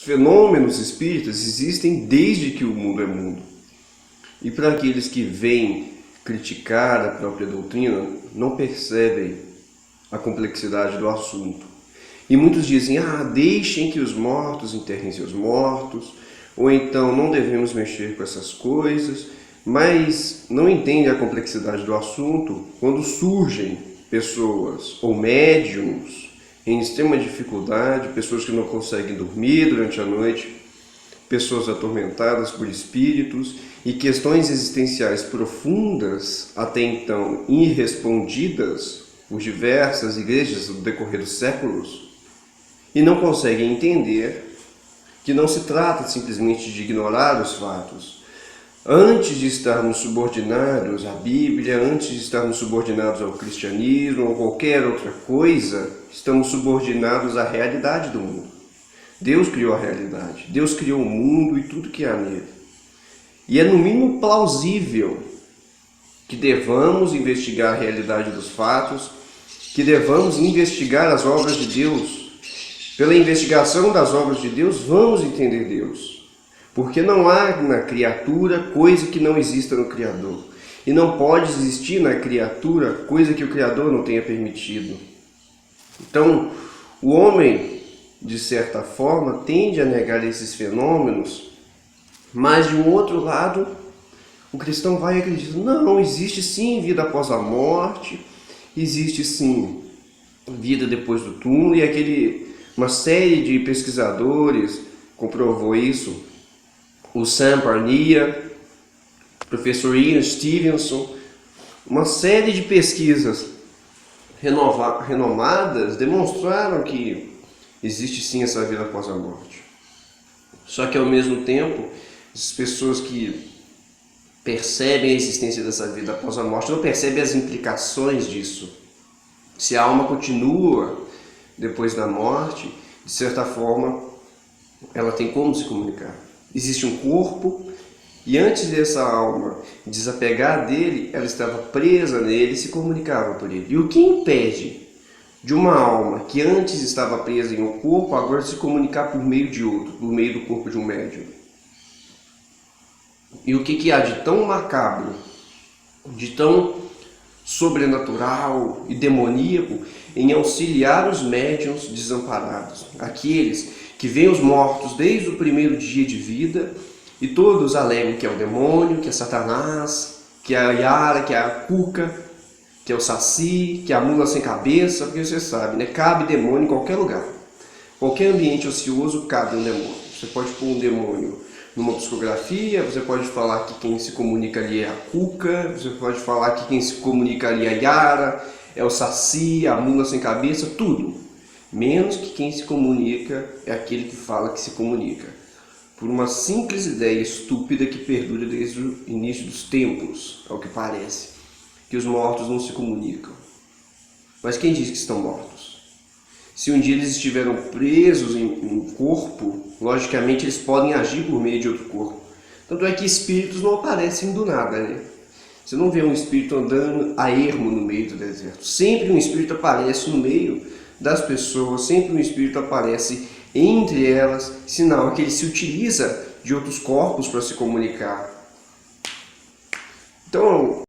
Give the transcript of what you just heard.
fenômenos espíritas existem desde que o mundo é mundo. E para aqueles que vêm criticar a própria doutrina, não percebem a complexidade do assunto. E muitos dizem, deixem que os mortos enterrem seus mortos, ou então não devemos mexer com essas coisas, mas não entendem a complexidade do assunto quando surgem pessoas ou médiums em extrema dificuldade, pessoas que não conseguem dormir durante a noite, pessoas atormentadas por espíritos e questões existenciais profundas, até então irrespondidas por diversas igrejas no decorrer dos séculos, e não conseguem entender que não se trata simplesmente de ignorar os fatos. Antes de estarmos subordinados à Bíblia, antes de estarmos subordinados ao cristianismo ou qualquer outra coisa, estamos subordinados à realidade do mundo. Deus criou a realidade, Deus criou o mundo e tudo que há nele. E é no mínimo plausível que devamos investigar a realidade dos fatos, que devamos investigar as obras de Deus. Pela investigação das obras de Deus, vamos entender Deus. Porque não há na criatura coisa que não exista no Criador. E não pode existir na criatura coisa que o Criador não tenha permitido. Então, o homem, de certa forma, tende a negar esses fenômenos, mas de um outro lado, o cristão vai acreditando, não, existe sim vida após a morte, existe sim vida depois do túmulo, e uma série de pesquisadores comprovou isso. O Sam Parnia, o professor Ian Stevenson, uma série de pesquisas renomadas demonstraram que existe sim essa vida após a morte. Só que ao mesmo tempo, as pessoas que percebem a existência dessa vida após a morte não percebem as implicações disso. Se a alma continua depois da morte, de certa forma, ela tem como se comunicar. Existe um corpo, e antes dessa alma desapegar dele, ela estava presa nele e se comunicava por ele. E o que impede de uma alma que antes estava presa em um corpo, agora se comunicar por meio de outro, por meio do corpo de um médium? E o que há de tão macabro, de tão sobrenatural e demoníaco em auxiliar os médiuns desamparados, aqueles que veem os mortos desde o primeiro dia de vida e todos alegam que é o demônio, que é Satanás, que é a Yara, que é a Cuca, que é o Saci, que é a mula sem cabeça, porque você sabe, né? Cabe demônio em qualquer lugar. Qualquer ambiente ocioso cabe um demônio. Você pode pôr um demônio numa psicografia, você pode falar que quem se comunica ali é a Cuca, você pode falar que quem se comunica ali é a Yara, é o Saci, a mula sem cabeça, tudo. Menos que quem se comunica é aquele que fala que se comunica. Por uma simples ideia estúpida que perdura desde o início dos tempos, ao que parece, que os mortos não se comunicam. Mas quem diz que estão mortos? Se um dia eles estiveram presos em um corpo, logicamente eles podem agir por meio de outro corpo. Tanto é que espíritos não aparecem do nada, né? Você não vê um espírito andando a ermo no meio do deserto. Sempre um espírito aparece no meio das pessoas, sempre um espírito aparece entre elas, sinal que ele se utiliza de outros corpos para se comunicar. Então,